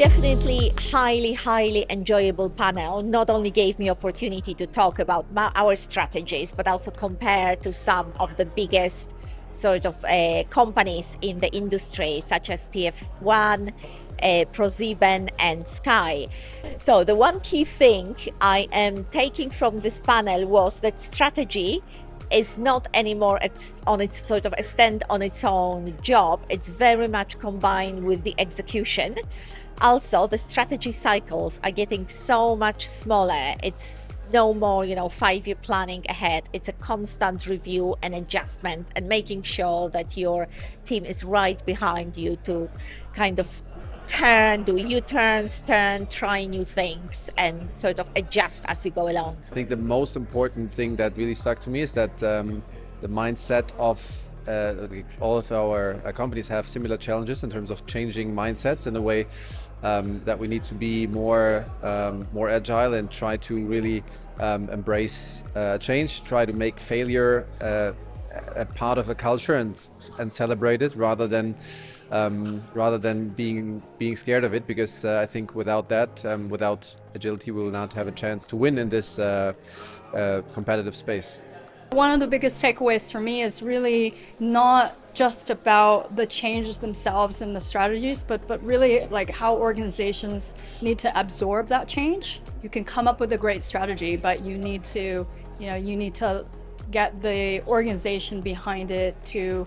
Definitely highly enjoyable panel. Not only gave me opportunity to talk about our strategies, but also compare to some of the biggest sort of companies in the industry, such as TF1, ProSieben and Sky. So the one key thing I am taking from this panel was that strategy is not anymore on its sort of a stand on its own job. It's very much combined with the execution. Also, the strategy cycles are getting so much smaller. It's no more, 5-year planning ahead. It's a constant review and adjustment and making sure that your team is right behind you to kind of do U-turns, try new things and sort of adjust as you go along. I think the most important thing that really stuck to me is that the mindset of all of our companies have similar challenges in terms of changing mindsets in a way that we need to be more agile and try to really embrace change, try to make failure a part of a culture and celebrate it rather than being scared of it, because I think without that, without agility, we will not have a chance to win in this competitive space. One of the biggest takeaways for me is really not just about the changes themselves and the strategies, but really like how organizations need to absorb that change. You can come up with a great strategy, but you need to get the organization behind it to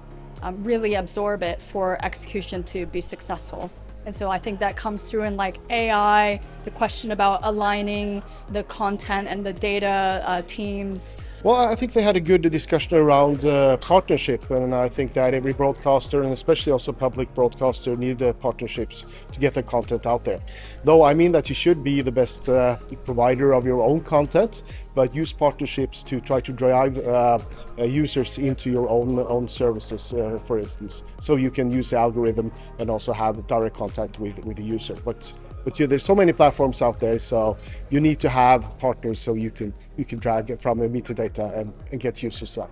really absorb it for execution to be successful. And so I think that comes through in like AI, the question about aligning the content and the data teams. Well, I think they had a good discussion around partnership, and I think that every broadcaster, and especially also public broadcaster, need partnerships to get the content out there. Though I mean that you should be the best provider of your own content, but use partnerships to try to drive users into your own services, for instance, so you can use the algorithm and also have direct contact with the user. But yeah, there's so many platforms out there, so you need to have partners so you can drag it from metadata and get users up.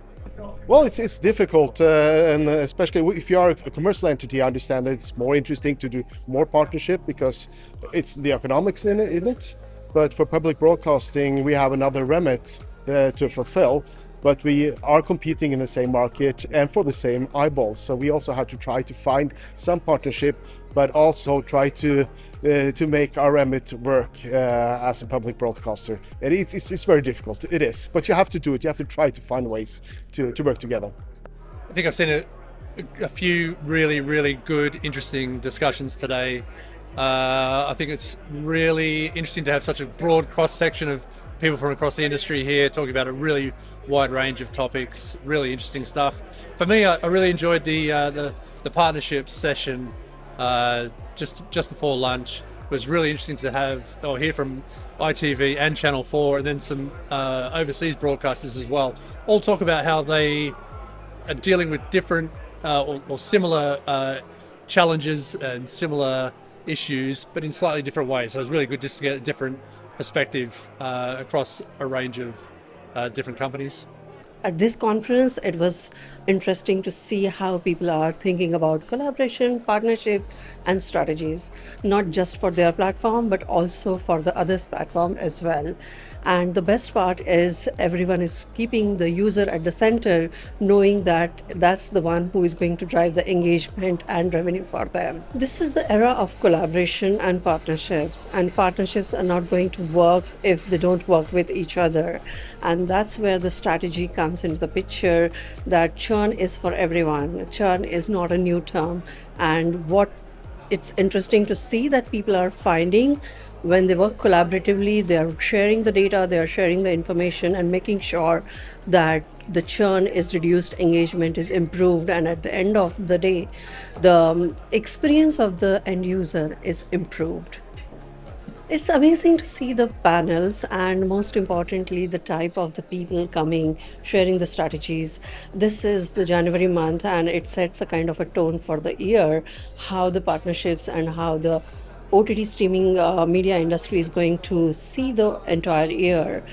Well, it's difficult, and especially if you are a commercial entity, I understand that it's more interesting to do more partnership because it's the economics in it. But for public broadcasting, we have another remit to fulfill. But we are competing in the same market and for the same eyeballs. So we also have to try to find some partnership, but also try to make our remit work as a public broadcaster. And it's very difficult, it is. But you have to do it, you have to try to find ways to work together. I think I've seen a few really good, interesting discussions today. I think it's really interesting to have such a broad cross-section of people from across the industry here talking about a really wide range of topics, really interesting stuff. For me, I really enjoyed the partnerships session just before lunch. It was really interesting to hear from ITV and Channel 4 and then some overseas broadcasters as well, all talk about how they are dealing with different or similar challenges and similar issues, but in slightly different ways. So it was really good just to get a different perspective across a range of different companies. At this conference, it was interesting to see how people are thinking about collaboration, partnership, and strategies, not just for their platform, but also for the others' platform as well. And the best part is everyone is keeping the user at the center, knowing that that's the one who is going to drive the engagement and revenue for them. This is the era of collaboration and partnerships are not going to work if they don't work with each other. And that's where the strategy comes into the picture, that churn is for everyone. Churn is not a new term. And what it's interesting to see that people are finding when they work collaboratively, they are sharing the data, they are sharing the information and making sure that the churn is reduced, engagement is improved, and at the end of the day, the experience of the end user is improved. It's amazing to see the panels and most importantly, the type of the people coming, sharing the strategies. This is the January month and it sets a kind of a tone for the year, how the partnerships and how the OTT streaming media industry is going to see the entire year.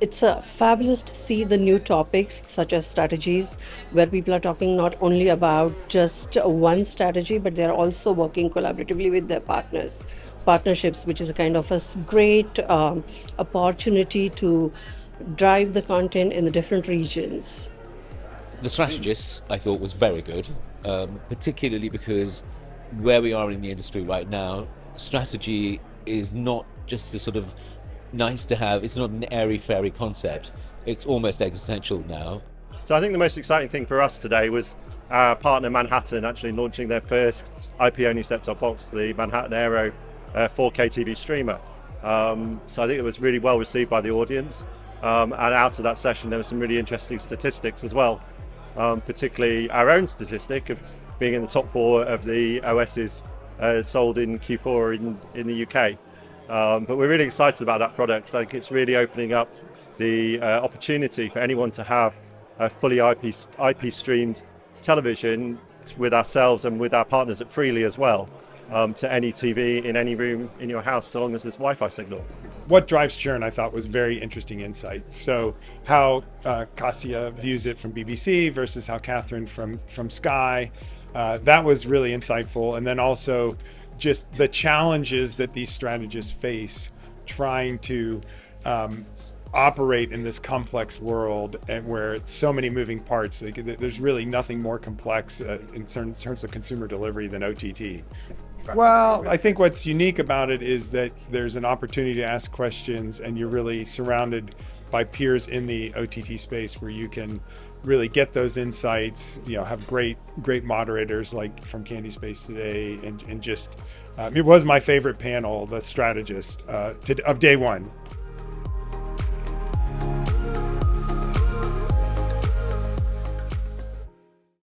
It's fabulous to see the new topics such as strategies, where people are talking not only about just one strategy, but they're also working collaboratively with their partnerships, which is a kind of a great opportunity to drive the content in the different regions. The strategists, I thought, was very good, particularly because where we are in the industry right now, strategy is not just a sort of nice to have, it's not an airy-fairy concept, it's almost existential now. So I think the most exciting thing for us today was our partner Manhattan actually launching their first IP-only set-top box, the Manhattan Aero 4K TV streamer. So I think it was really well received by the audience, and out of that session there were some really interesting statistics as well, particularly our own statistic of being in the top 4 of the OSs sold in Q4 in the UK. But we're really excited about that product. So I think it's really opening up the opportunity for anyone to have a fully IP streamed television with ourselves and with our partners at Freely as well, to any TV in any room in your house, so long as there's Wi-Fi signal. What drives churn, I thought, was very interesting insight. So how Kasia views it from BBC versus how Catherine from Sky, that was really insightful. And then also just the challenges that these strategists face trying to operate in this complex world, and where it's so many moving parts. Like, there's really nothing more complex in terms of consumer delivery than OTT. Well, I think what's unique about it is that there's an opportunity to ask questions, and you're really surrounded by peers in the OTT space where you can really get those insights, have great moderators like from Candy Space today, and just it was my favorite panel, the strategist of day one.